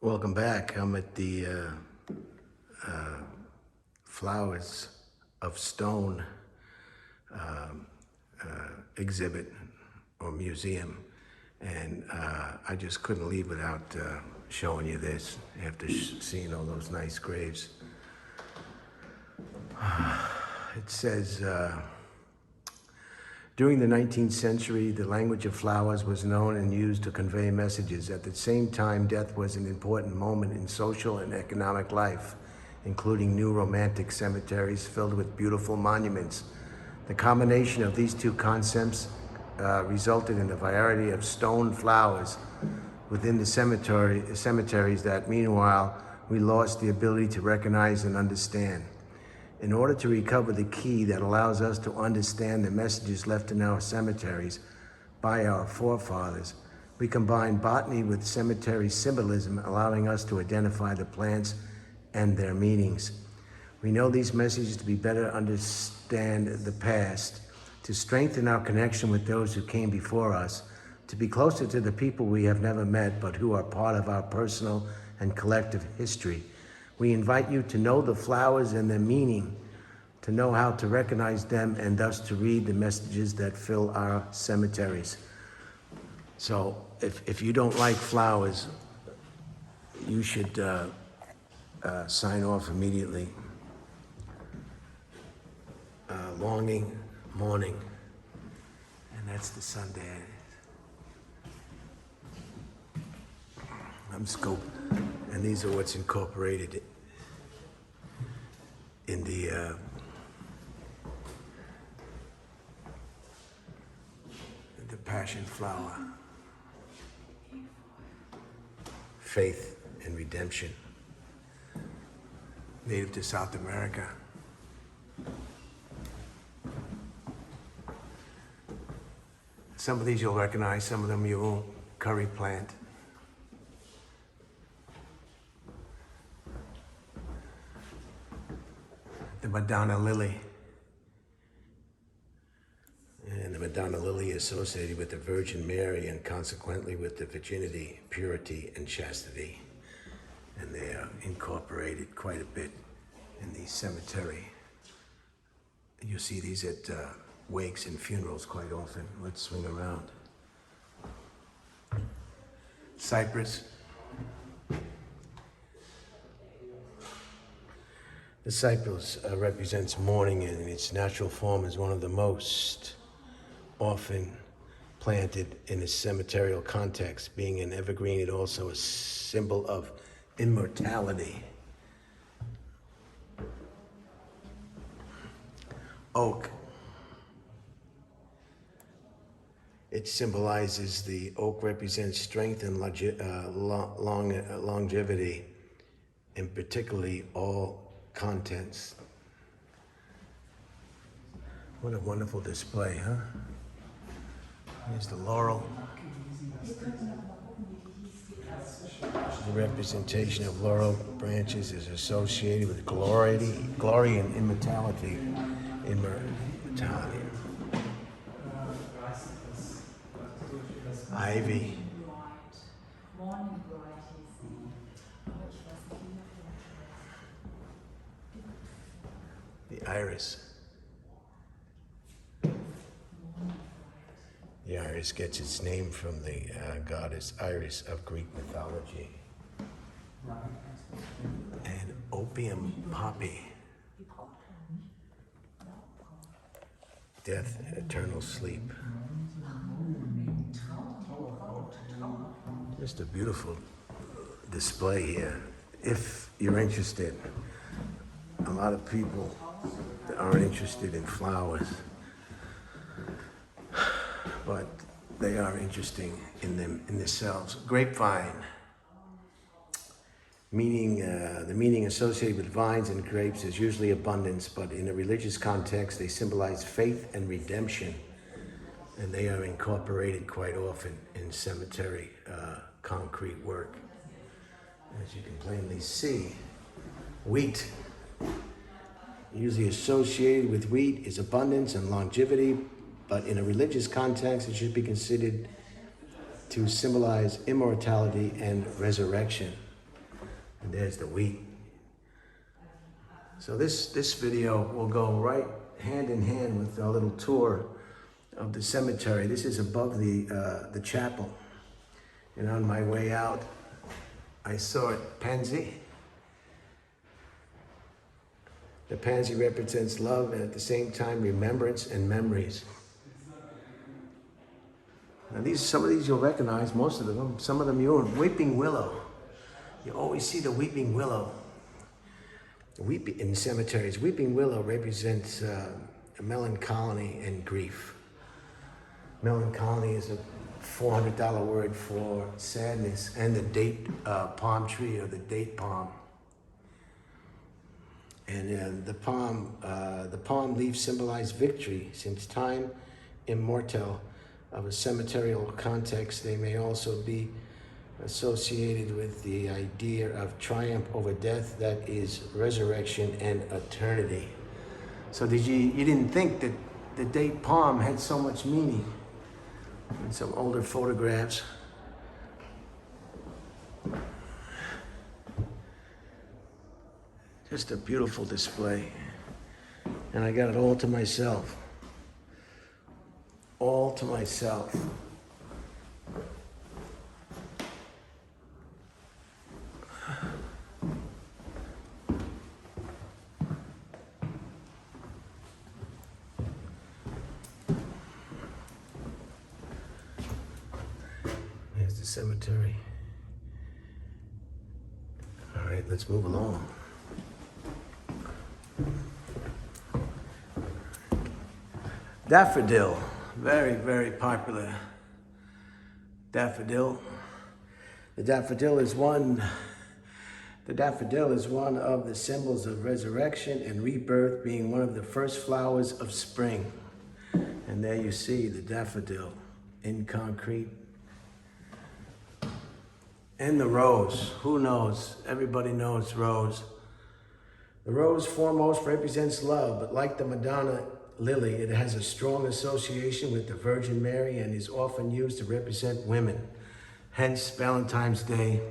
Welcome back. I'm at the Flowers of Stone exhibit or museum, and I just couldn't leave without showing you this after seeing all those nice graves. It says, during the 19th century, the language of flowers was known and used to convey messages. At the same time, death was an important moment in social and economic life, including new romantic cemeteries filled with beautiful monuments. The combination of these two concepts resulted in a variety of stone flowers within the cemeteries that, meanwhile, we lost the ability to recognize and understand. In order to recover the key that allows us to understand the messages left in our cemeteries by our forefathers, we combine botany with cemetery symbolism, allowing us to identify the plants and their meanings. We know these messages to be better understand the past, to strengthen our connection with those who came before us, to be closer to the people we have never met but who are part of our personal and collective history. We invite you to know the flowers and their meaning, to know how to recognize them, and thus to read the messages that fill our cemeteries. So if you don't like flowers, you should sign off immediately. Longing, mourning, and that's the Sunday. I'm Scope, and these are what's incorporated in the passion flower. Faith and redemption. Native to South America. Some of these you'll recognize, some of them you won't. Curry plant. The Madonna lily. And the Madonna lily is associated with the Virgin Mary and consequently with the virginity, purity, and chastity. And they are incorporated quite a bit in the cemetery. You see these at wakes and funerals quite often. Let's swing around. Cypress. The cypress represents mourning, and in its natural form is one of the most often planted in a cemeterial context. Being an evergreen, it also a symbol of immortality. Oak. It symbolizes the oak represents strength and longevity, and particularly all contents. What a wonderful display, huh? Here's the laurel. The representation of laurel branches is associated with glory and immortality. Ivy. The iris. The iris gets its name from the goddess Iris of Greek mythology. And opium poppy. Death and eternal sleep. Just a beautiful display here. If you're interested, a lot of people that aren't interested in flowers, but they are interesting in themselves. Grapevine, meaning the meaning associated with vines and grapes is usually abundance, but in a religious context, they symbolize faith and redemption, and they are incorporated quite often in cemetery concrete work. As you can plainly see, wheat, usually associated with wheat, is abundance and longevity, but in a religious context, it should be considered to symbolize immortality and resurrection. And there's the wheat. So this video will go right hand in hand with a little tour of the cemetery. This is above the chapel. And on my way out, I saw a pansy. The pansy represents love and at the same time remembrance and memories. Now some of these you'll recognize, most of them. Some of them you'll. Weeping willow. You always see the weeping willow. In cemeteries, weeping willow represents melancholy and grief. Melancholy is a $400 word for sadness, and the date palm tree or the date palm. And the palm leaves symbolize victory. Since time immortal of a cemeterial context, they may also be associated with the idea of triumph over death, that is resurrection and eternity. So you didn't think that the date palm had so much meaning? In some older photographs. Just a beautiful display. And I got it all to myself. All to myself. Here's the cemetery. All right, let's move along. Daffodil, very, very popular. Daffodil. The daffodil is one of the symbols of resurrection and rebirth, being one of the first flowers of spring. And there you see the daffodil in concrete. And the rose, who knows? Everybody knows rose. The rose foremost represents love, but like the Madonna lily, it has a strong association with the Virgin Mary and is often used to represent women. Hence, Valentine's Day.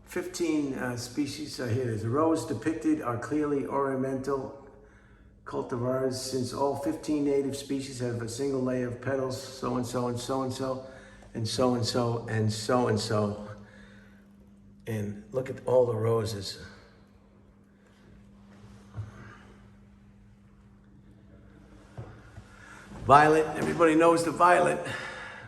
15 species are here. The rose depicted are clearly ornamental cultivars, since all 15 native species have a single layer of petals, so and so and so and so, and so and so and so and so. And look at all the roses. Violet, everybody knows the violet.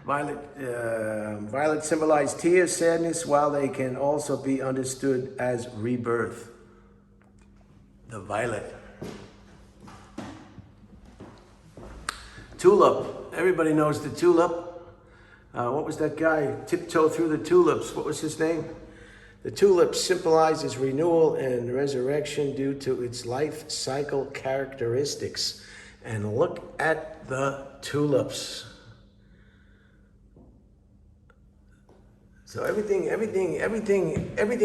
Violet symbolize tears, sadness, while they can also be understood as rebirth. The violet. Tulip, everybody knows the tulip. What was that guy? Tiptoe through the tulips. What was his name? The tulip symbolizes renewal and resurrection due to its life cycle characteristics. And look at the tulips. So everything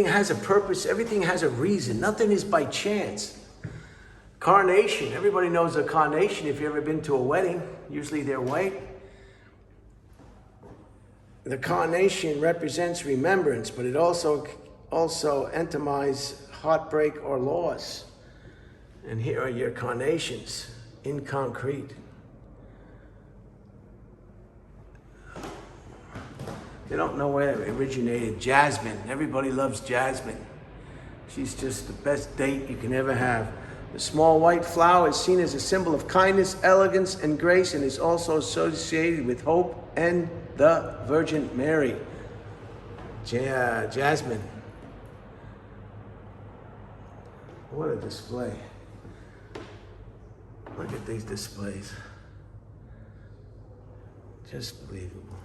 has a purpose. Everything has a reason. Nothing is by chance. Carnation. Everybody knows a carnation if you've ever been to a wedding. Usually they're white. The carnation represents remembrance, but it also entomizes heartbreak or loss. And here are your carnations in concrete. They don't know where it originated. Jasmine. Everybody loves jasmine. She's just the best date you can ever have. The small white flower is seen as a symbol of kindness, elegance, and grace, and is also associated with hope and the Virgin Mary. Jasmine. What a display. Look at these displays. Just believable.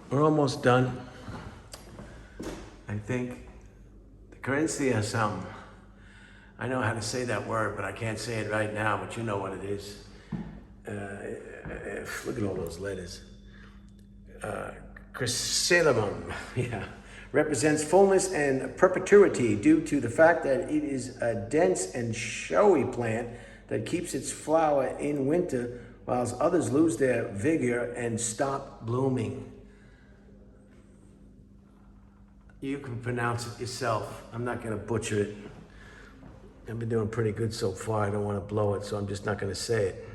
We're almost done. I think the Corinthia sum. I know how to say that word, but I can't say it right now, but you know what it is. Look at all those letters. Chrysanthemum, yeah, represents fullness and perpetuity due to the fact that it is a dense and showy plant that keeps its flower in winter whilst others lose their vigor and stop blooming. You can pronounce it yourself. I'm not going to butcher it. I've been doing pretty good so far. I don't want to blow it, so I'm just not going to say it.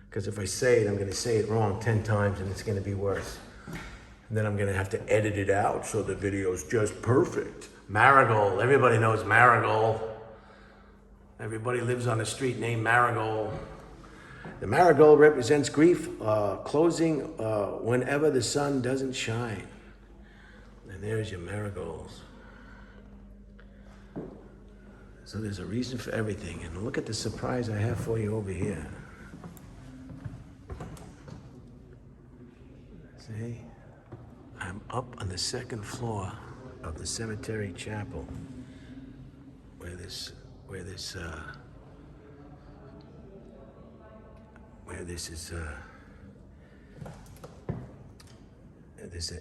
Because if I say it, I'm going to say it wrong 10 times, and it's going to be worse. And then I'm going to have to edit it out so the video's just perfect. Marigold. Everybody knows Marigold. Everybody lives on a street named Marigold. The marigold represents grief, closing whenever the sun doesn't shine. And there's your marigolds. So there's a reason for everything. And look at the surprise I have for you over here. See? I'm up on the second floor of the cemetery chapel where this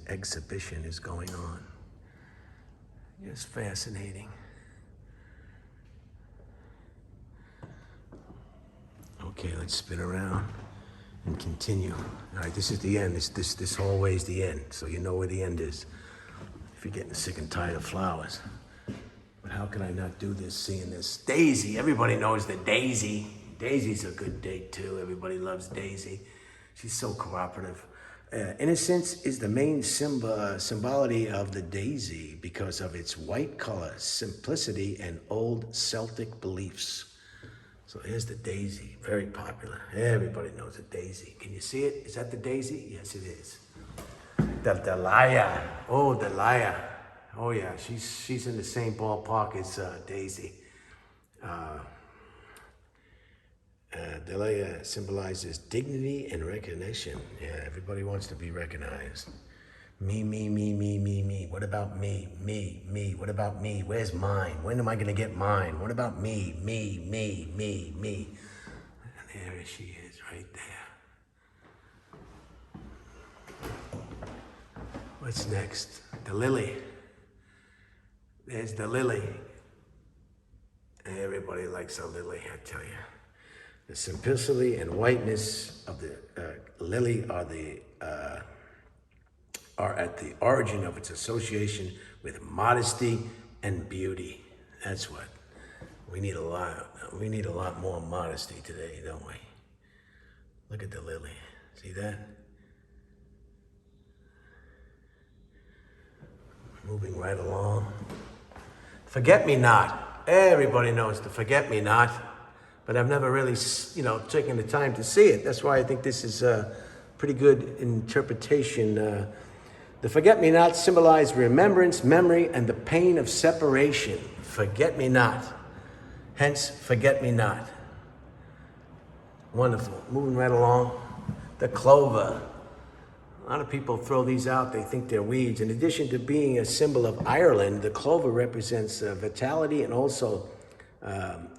exhibition is going on. It's fascinating. Okay, let's spin around and continue. All right, this is the end. This hallway is the end, so you know where the end is. If you're getting sick and tired of flowers. But how can I not do this, seeing this? Daisy, everybody knows the Daisy. Daisy's a good date too. Everybody loves Daisy. She's so cooperative. Innocence is the main symbolity of the daisy because of its white color, simplicity, and old Celtic beliefs. So here's the daisy, very popular. Everybody knows a daisy. Can you see it? Is that the daisy? Yes, it is. The Delia. Oh, Delia. Oh yeah, she's in the same ballpark as Daisy. Delia symbolizes dignity and recognition. Yeah, everybody wants to be recognized. Me, me, me, me, me, me. What about me? Me, me. What about me? Where's mine? When am I going to get mine? What about me? Me, me, me, me. And there she is, right there. What's next? The lily. There's the lily. Everybody likes a lily, I tell you. The simplicity and whiteness of the lily are at the origin of its association with modesty and beauty. That's what we need a lot. We need a lot more modesty today, don't we? Look at the lily. See that? Moving right along. Forget-me-not. Everybody knows the forget-me-not. But I've never really, taken the time to see it. That's why I think this is a pretty good interpretation. The forget-me-not symbolize remembrance, memory, and the pain of separation. Forget-me-not. Hence, forget-me-not. Wonderful. Moving right along. The clover. A lot of people throw these out. They think they're weeds. In addition to being a symbol of Ireland, the clover represents vitality and also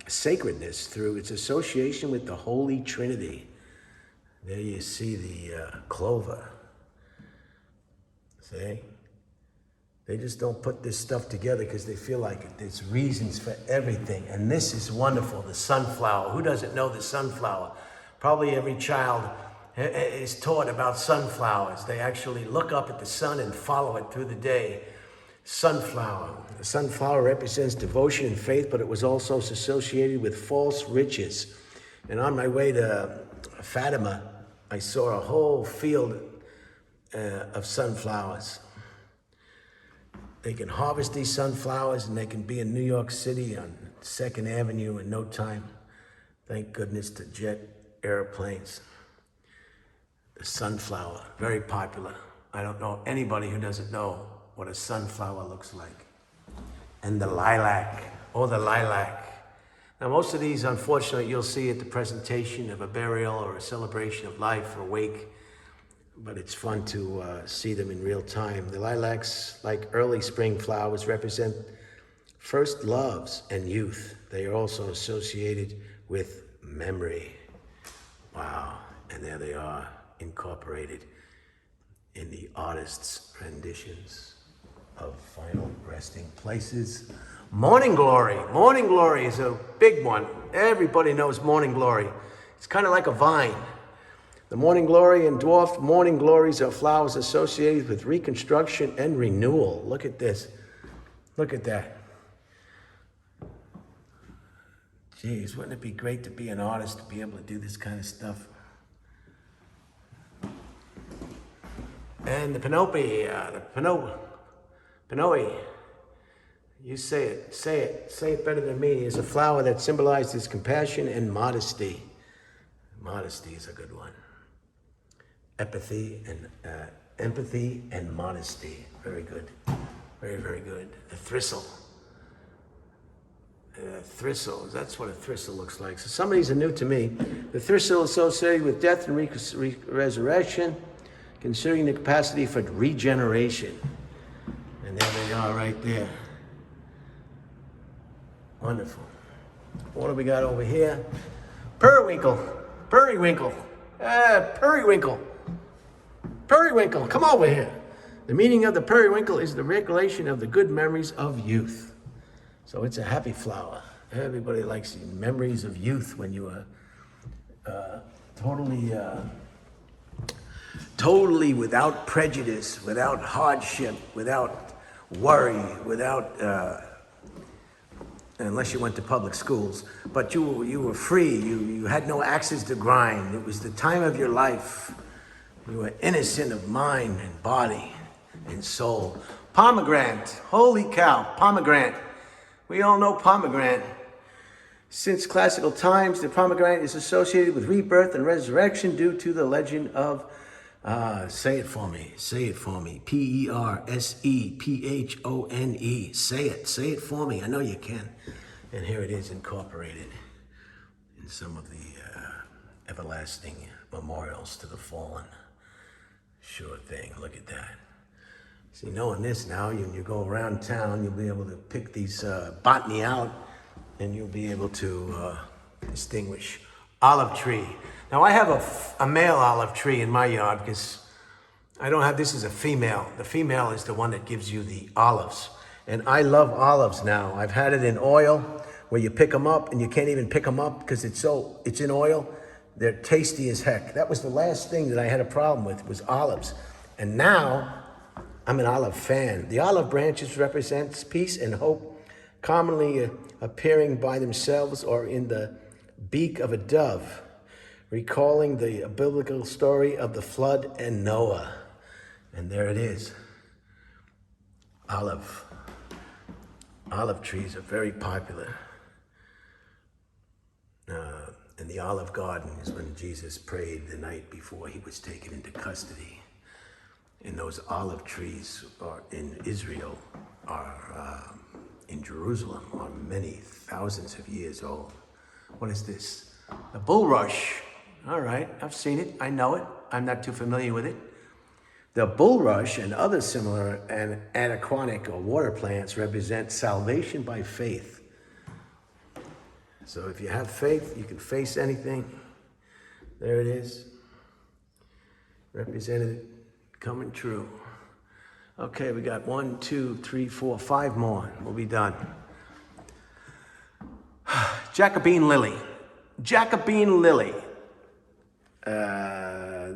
sacredness through its association with the Holy Trinity. There you see the clover. See? They just don't put this stuff together because they feel like it. There's reasons for everything. And this is wonderful, the sunflower. Who doesn't know the sunflower? Probably every child is taught about sunflowers. They actually look up at the sun and follow it through the day. Sunflower. The sunflower represents devotion and faith, but it was also associated with false riches. And on my way to Fatima, I saw a whole field of sunflowers. They can harvest these sunflowers and they can be in New York City on 2nd Avenue in no time. Thank goodness to jet airplanes. The sunflower, very popular. I don't know anybody who doesn't know what a sunflower looks like. And the lilac, oh, the lilac. Now, most of these, unfortunately, you'll see at the presentation of a burial or a celebration of life or wake, but it's fun to see them in real time. The lilacs, like early spring flowers, represent first loves and youth. They are also associated with memory. Wow, and there they are, incorporated in the artist's renditions of final resting places. Morning glory. Morning glory is a big one. Everybody knows morning glory. It's kind of like a vine. The morning glory and dwarf morning glories are flowers associated with reconstruction and renewal. Look at this. Look at that. Geez, wouldn't it be great to be an artist, to be able to do this kind of stuff? And the Pinoy, you say it better than me, is a flower that symbolizes compassion and modesty. Modesty is a good one. Empathy and modesty. Very good. Very, very good. The thistles, that's what a thistle looks like. So some of these are new to me. The thistle associated with death and resurrection, considering the capacity for regeneration. And there they are right there. Wonderful. What do we got over here? Periwinkle. Periwinkle. Periwinkle, come over here. The meaning of the periwinkle is the recollection of the good memories of youth. So it's a happy flower. Everybody likes memories of youth when you are totally without prejudice, without hardship, without worry, unless you went to public schools, but you were free. You had no axes to grind. It was the time of your life. You were innocent of mind and body and soul. Pomegranate, holy cow, pomegranate. We all know pomegranate. Since classical times, the pomegranate is associated with rebirth and resurrection due to the legend of, say it for me, P-E-R-S-E-P-H-O-N-E. Say it for me, I know you can. And here it is incorporated in some of the everlasting memorials to the fallen. Sure thing, look at that. See, knowing this now, you go around town, you'll be able to pick these botany out, and you'll be able to distinguish. Olive tree. Now I have a male olive tree in my yard because I don't have, this is a female. The female is the one that gives you the olives. And I love olives now. I've had it in oil where you pick them up and you can't even pick them up because it's in oil. They're tasty as heck. That was the last thing that I had a problem with, was olives. And now I'm an olive fan. The olive branches represents peace and hope, commonly appearing by themselves or in the beak of a dove, recalling the biblical story of the flood and Noah. And there it is. Olive trees are very popular. In the Olive Garden is when Jesus prayed the night before he was taken into custody. And those olive trees are in Israel, in Jerusalem, are many thousands of years old. What is this? A bulrush. All right, I've seen it, I know it. I'm not too familiar with it. The bulrush and other similar and aquatic or water plants represent salvation by faith. So if you have faith, you can face anything. There it is. Represented, coming true. Okay, we got 1, 2, 3, 4, 5 more. We'll be done. Jacobine lily. Jacobine lily.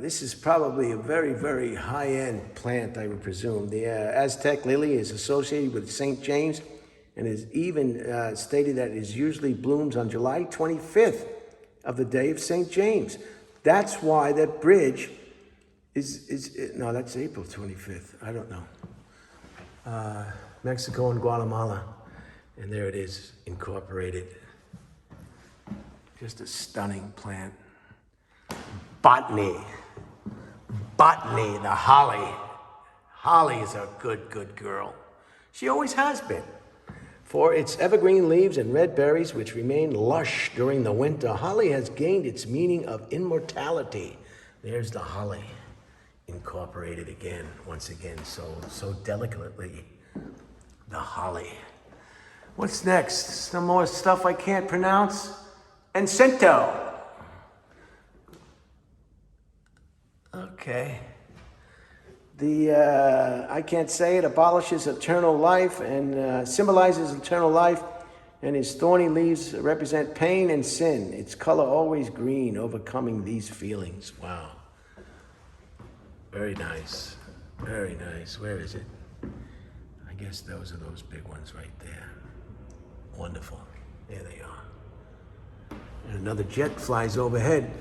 This is probably a very, very high-end plant, I would presume. The Aztec lily is associated with St. James and is even stated that it usually blooms on July 25th of the day of St. James. That's why that bridge no, that's April 25th. I don't know. Mexico and Guatemala. And there it is, incorporated. Just a stunning plant. Botany. Botany, the holly. Holly is a good, good girl. She always has been. For its evergreen leaves and red berries, which remain lush during the winter, holly has gained its meaning of immortality. There's the holly, incorporated again, once again, so delicately. The holly. What's next? Some more stuff I can't pronounce? Encento. Okay. I can't say it, abolishes eternal life and symbolizes eternal life, and his thorny leaves represent pain and sin. Its color always green, overcoming these feelings. Wow. Very nice. Very nice. Where is it? I guess those are those big ones right there. Wonderful. There they are. And another jet flies overhead.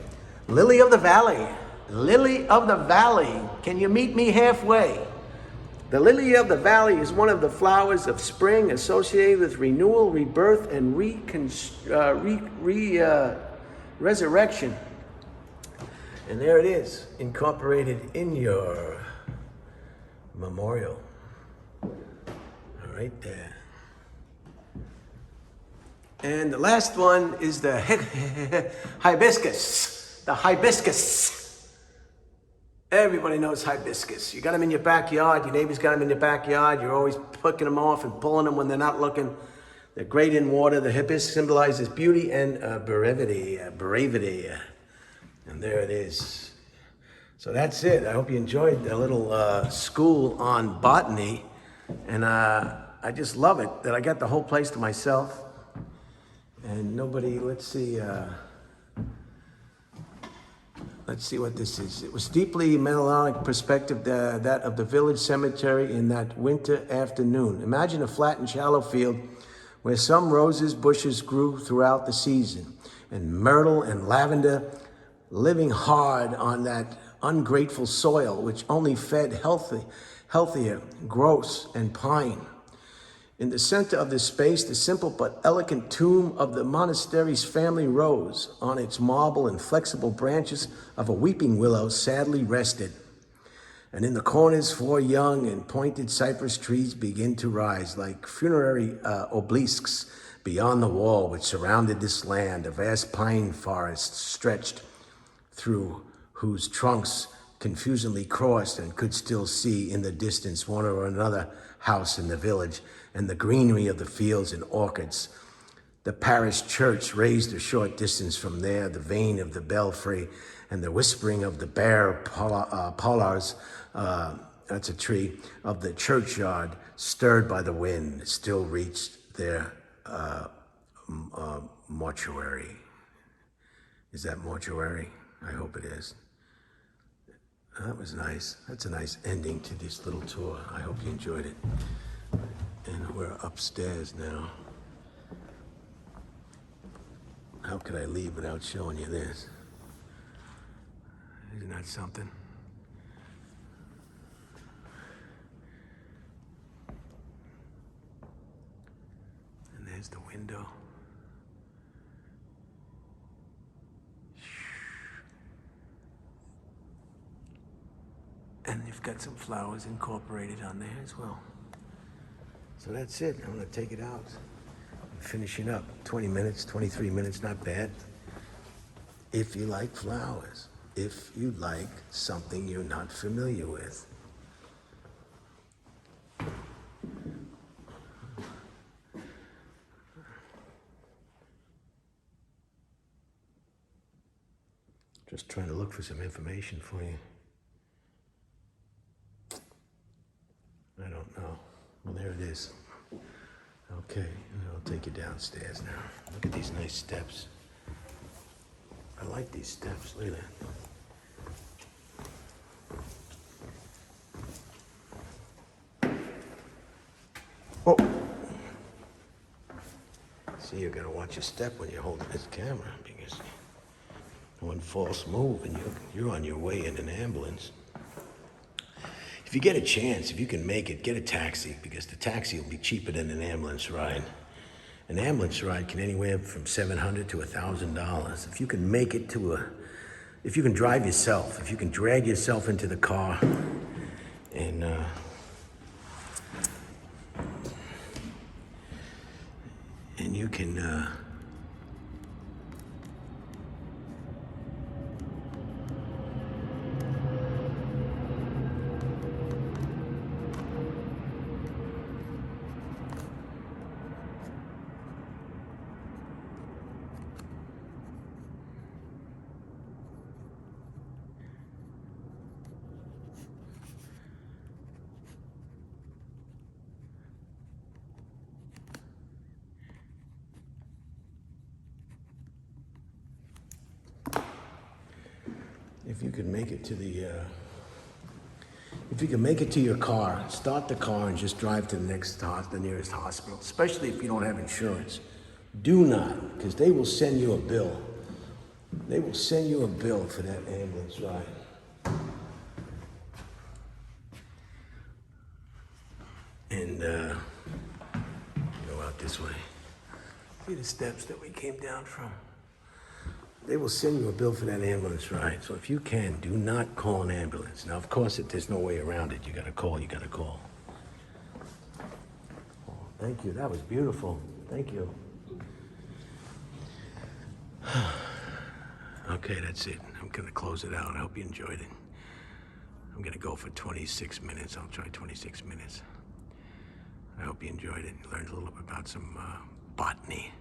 Lily of the Valley. Lily of the Valley. Can you meet me halfway? The lily of the valley is one of the flowers of spring associated with renewal, rebirth, and resurrection. And there it is, incorporated in your memorial. Right there. And the last one is the hibiscus. The hibiscus. Everybody knows hibiscus. You got them in your backyard. Your neighbor's got them in your backyard. You're always picking them off and pulling them when they're not looking. They're great in water. The hibiscus symbolizes beauty and bravity. And there it is. So that's it. I hope you enjoyed the little school on botany. And I just love it that I got the whole place to myself. And nobody, let's see what this is. It was deeply melancholic perspective, that of the village cemetery in that winter afternoon. Imagine a flat and shallow field where some roses bushes grew throughout the season, and myrtle and lavender living hard on that ungrateful soil, which only fed healthier growths and pine. In the center of this space, the simple but elegant tomb of the monastery's family rose. On its marble and flexible branches of a weeping willow sadly rested. And in the corners, 4 young and pointed cypress trees begin to rise like funerary obelisks beyond the wall which surrounded this land. A vast pine forest stretched through whose trunks confusedly crossed and could still see in the distance one or another house in the village, and the greenery of the fields and orchards. The parish church raised a short distance from there, the vane of the belfry and the whispering of the bare pollards, that's a tree, of the churchyard, stirred by the wind, still reached their mortuary. Is that mortuary? I hope it is. That was nice. That's a nice ending to this little tour. I hope you enjoyed it. And we're upstairs now. How could I leave without showing you this? Isn't that something? And there's the window. And you've got some flowers incorporated on there as well. So that's it. I'm gonna take it out. I'm finishing up. 20 minutes, 23 minutes, not bad. If you like flowers, if you like something you're not familiar with. Just trying to look for some information for you. I don't know. Well, there it is. Okay, and I'll take you downstairs now. Look at these nice steps. I like these steps. Look at that. Oh! See, you gotta watch your step when you're holding this camera, because one false move and you're on your way in an ambulance. If you get a chance, if you can make it, get a taxi, because the taxi will be cheaper than an ambulance ride. An ambulance ride can anywhere from $700 to $1,000. If you can make it if you can drive yourself, if you can drag yourself into the car and you can if you could make it to the If you can make it to your car, start the car and just drive to the nearest hospital, especially if you don't have insurance. Do not, because they will send you a bill. They will send you a bill for that ambulance ride. And go out this way. See the steps that we came down from? They will send you a bill for that ambulance ride. So if you can, do not call an ambulance. Now, of course, if there's no way around it, you gotta call. Oh, thank you, that was beautiful. Thank you. Okay, that's it. I'm gonna close it out. I hope you enjoyed it. I'm gonna go for 26 minutes. I'll try 26 minutes. I hope you enjoyed it. You learned a little bit about some botany.